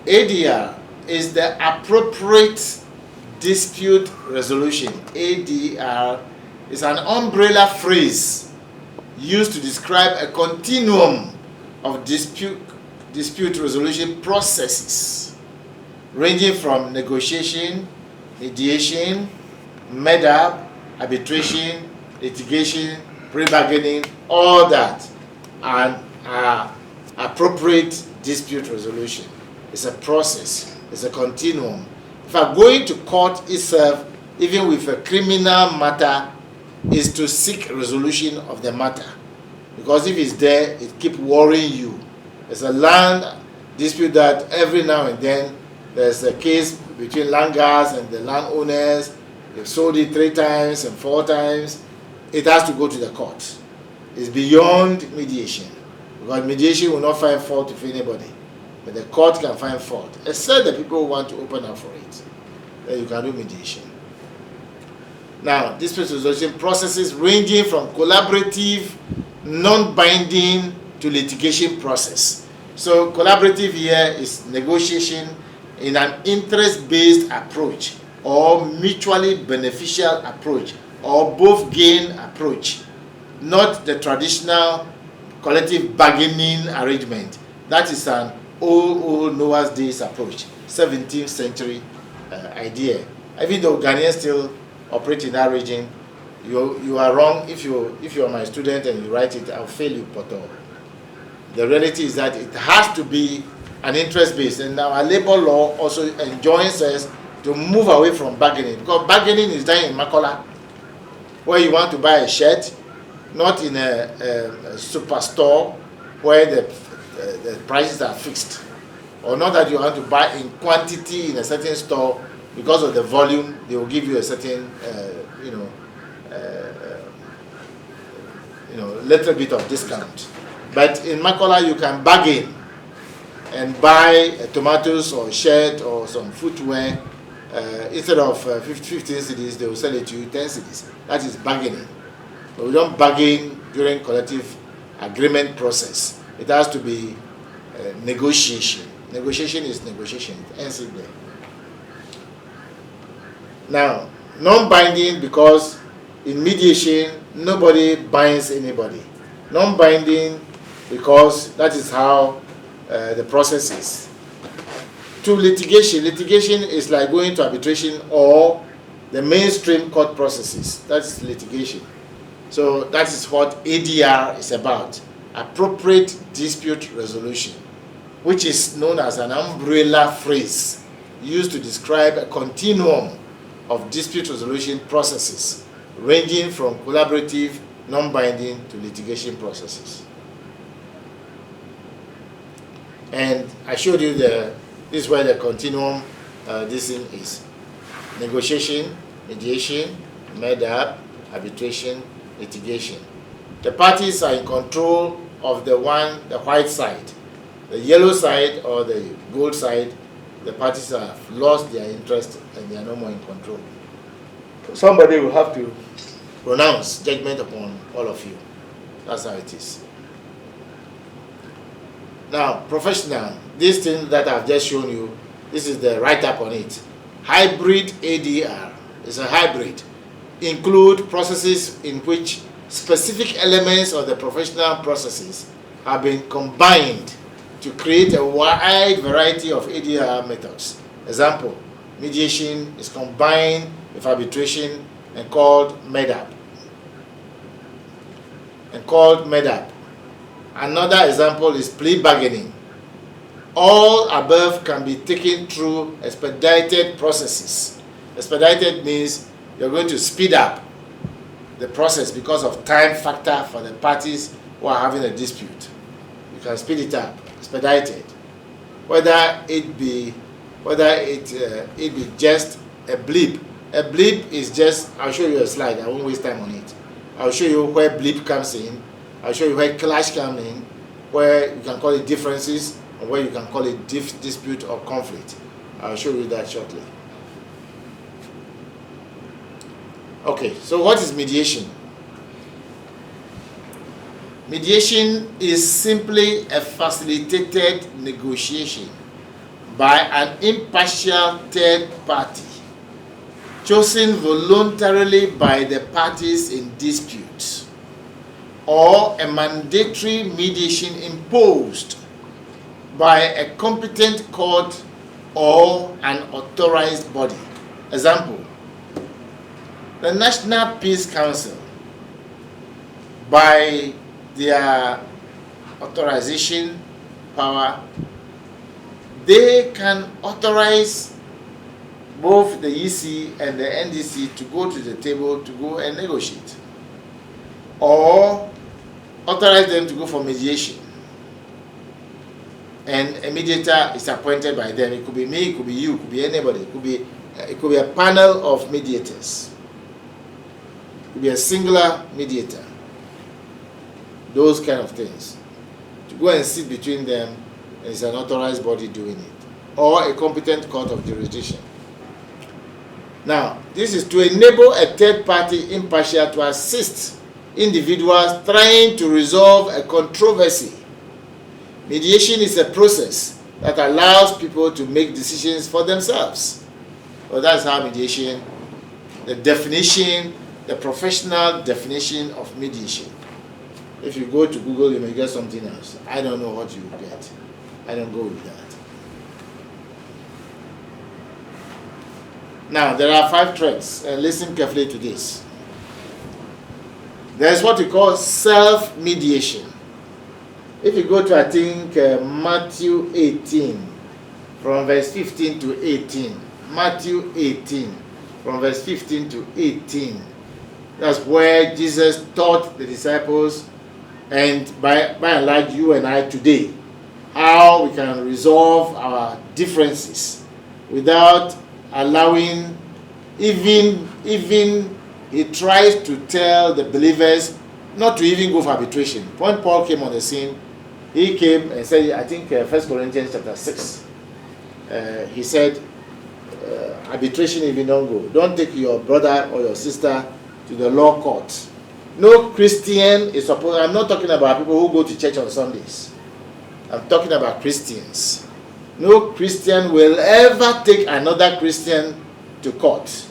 ADR is the appropriate dispute resolution. ADR is an umbrella phrase used to describe a continuum of dispute resolution processes ranging from negotiation, mediation, MEDAP, arbitration, litigation, pre-bargaining, all that, and appropriate dispute resolution. It's a process, it's a continuum. If I'm going to court itself, even with a criminal matter, is to seek resolution of the matter. Because if it's there, it keeps worrying you. It's a land dispute that every now and then there's a case between landlords and the landowners. They've sold it 3 times and 4 times. It has to go to the court. It's beyond mediation. Because mediation will not find fault with anybody. But the court can find fault, except the people who want to open up for it. Then you can do mediation. Now, dispute resolution processes ranging from collaborative, non-binding to litigation process. So collaborative here is negotiation in an interest-based approach or mutually beneficial approach or both gain approach, not the traditional collective bargaining arrangement. That is an old Noah's Days approach, 17th century idea. Even though Ghanaians still operate in that region, you are wrong. If you are my student and you write it, I'll fail you, Poto. The reality is that it has to be an interest-based, and our labor law also enjoins us to move away from bargaining, because bargaining is done in Makola, where you want to buy a shirt, not in a superstore where the prices are fixed, or not that you want to buy in quantity in a certain store. Because of the volume, they will give you a certain, little bit of discount. But in Makola, you can bargain and buy tomatoes or shirt or some footwear. Instead of 15 cedis, they will sell it to you 10 cedis. That is bargaining. But we don't bargain during collective agreement process. It has to be negotiation. Negotiation is negotiation. It ends it there. Now, non-binding, because in mediation, nobody binds anybody. Non-binding, because that is how the process is. To litigation, litigation is like going to arbitration or the mainstream court processes. That's litigation. So that is what ADR is about, appropriate dispute resolution, which is known as an umbrella phrase used to describe a continuum of dispute resolution processes ranging from collaborative, non-binding to litigation processes. And I showed you this is where the continuum this thing is. Negotiation, mediation, MEDAP, arbitration, litigation. The parties are in control of the white side. The yellow side or the gold side, the parties have lost their interest and they are no more in control. Somebody will have to pronounce judgment upon all of you. That's how it is. Now, professional, this thing that I've just shown you, this is the write-up on it. Hybrid ADR is a hybrid. Include processes in which specific elements of the professional processes have been combined to create a wide variety of ADR methods. Example, mediation is combined with arbitration and called MEDAP. Another example is plea bargaining. All above can be taken through expedited processes. Expedited means you're going to speed up the process because of time factor for the parties who are having a dispute. You can speed it up, expedited. Whether it be just a blip. A blip is just, I'll show you a slide, I won't waste time on it. I'll show you where blip comes in. I'll show you where clash comes in, where you can call it differences, or where you can call it dispute or conflict. I'll show you that shortly. Okay, so what is mediation? Mediation is simply a facilitated negotiation by an impartial third party, chosen voluntarily by the parties in dispute, or a mandatory mediation imposed by a competent court or an authorized body. Example, the National Peace Council, by their authorization power, they can authorize both the EC and the NDC to go to the table to go and negotiate, or authorize them to go for mediation. And a mediator is appointed by them. It could be me, it could be you, it could be anybody. It could be a panel of mediators. It could be a singular mediator. Those kind of things. To go and sit between them, and it's an authorized body doing it, or a competent court of jurisdiction. Now, this is to enable a third party impartial to assist individuals trying to resolve a controversy. Mediation is a process that allows people to make decisions for themselves. Well, that's how mediation, the definition, the professional definition of mediation. If you go to Google, you may get something else. I don't know what you will get. I don't go with that. Now, there are 5 threads, and listen carefully to this. There's what we call self-mediation. If you go to, I think, Matthew 18, from verse 15 to 18. Matthew 18, from verse 15 to 18. That's where Jesus taught the disciples, and by and large, you and I today, how we can resolve our differences without allowing, even he tries to tell the believers not to even go for arbitration. When Paul came on the scene, he came and said, I think 1 Corinthians chapter 6, he said, arbitration if you don't go. Don't take your brother or your sister to the law court. No Christian is supposed, I'm not talking about people who go to church on Sundays. I'm talking about Christians. No Christian will ever take another Christian to court.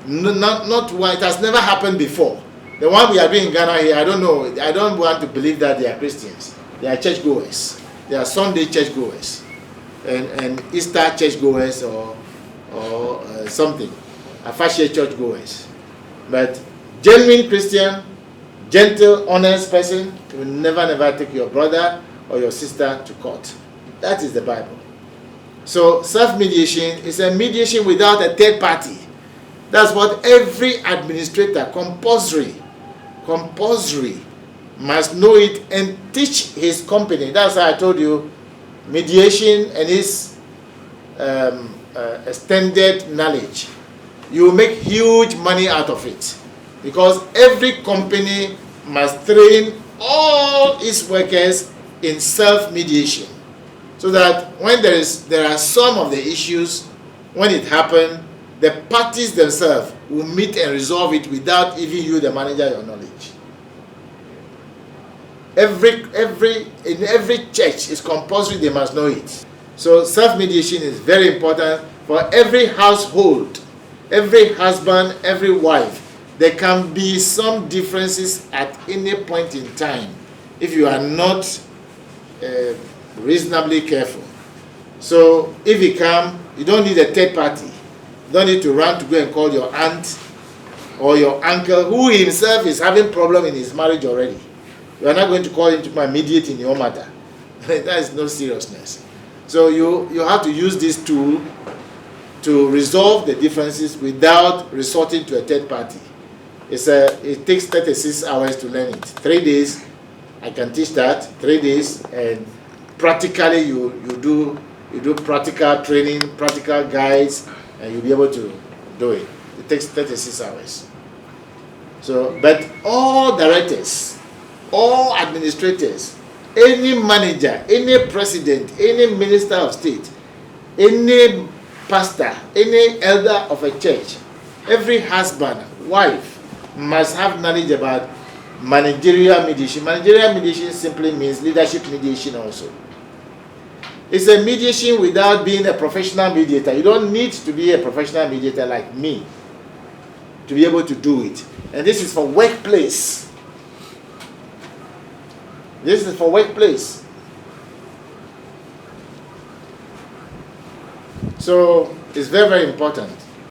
No, not one. It has never happened before. The one we are doing in Ghana here, I don't know. I don't want to believe that they are Christians. They are churchgoers. They are Sunday churchgoers, and Easter churchgoers or something. Afashe churchgoers. But genuine Christian, gentle, honest person will never take your brother or your sister to court. That is the Bible. So self-mediation is a mediation without a third party. That's what every administrator, compulsory, must know it and teach his company. That's why I told you, mediation and his extended knowledge. You will make huge money out of it, because every company must train all its workers in self-mediation, so that when there are some of the issues, when it happens, the parties themselves will meet and resolve it without even you, the manager, your knowledge. In every church is compulsory, they must know it. So self-mediation is very important for every household, every husband, every wife. There can be some differences at any point in time if you are not reasonably careful. So if you come, you don't need a third party. You don't need to run to go and call your aunt or your uncle, who himself is having problem in his marriage already. You are not going to call him to come and mediate in your matter. That is no seriousness. So you have to use this tool to resolve the differences without resorting to a third party. It takes 36 hours to learn it. 3 days, I can teach that. 3 days, and practically you do practical training, practical guides, and you'll be able to do it. It takes 36 hours. So, but all directors, all administrators, any manager, any president, any minister of state, any pastor, any elder of a church, every husband, wife must have knowledge about managerial mediation. Managerial mediation simply means leadership mediation also. It's a mediation without being a professional mediator. You don't need to be a professional mediator like me to be able to do it. And this is for workplace. This is for workplace. So it's very, very important.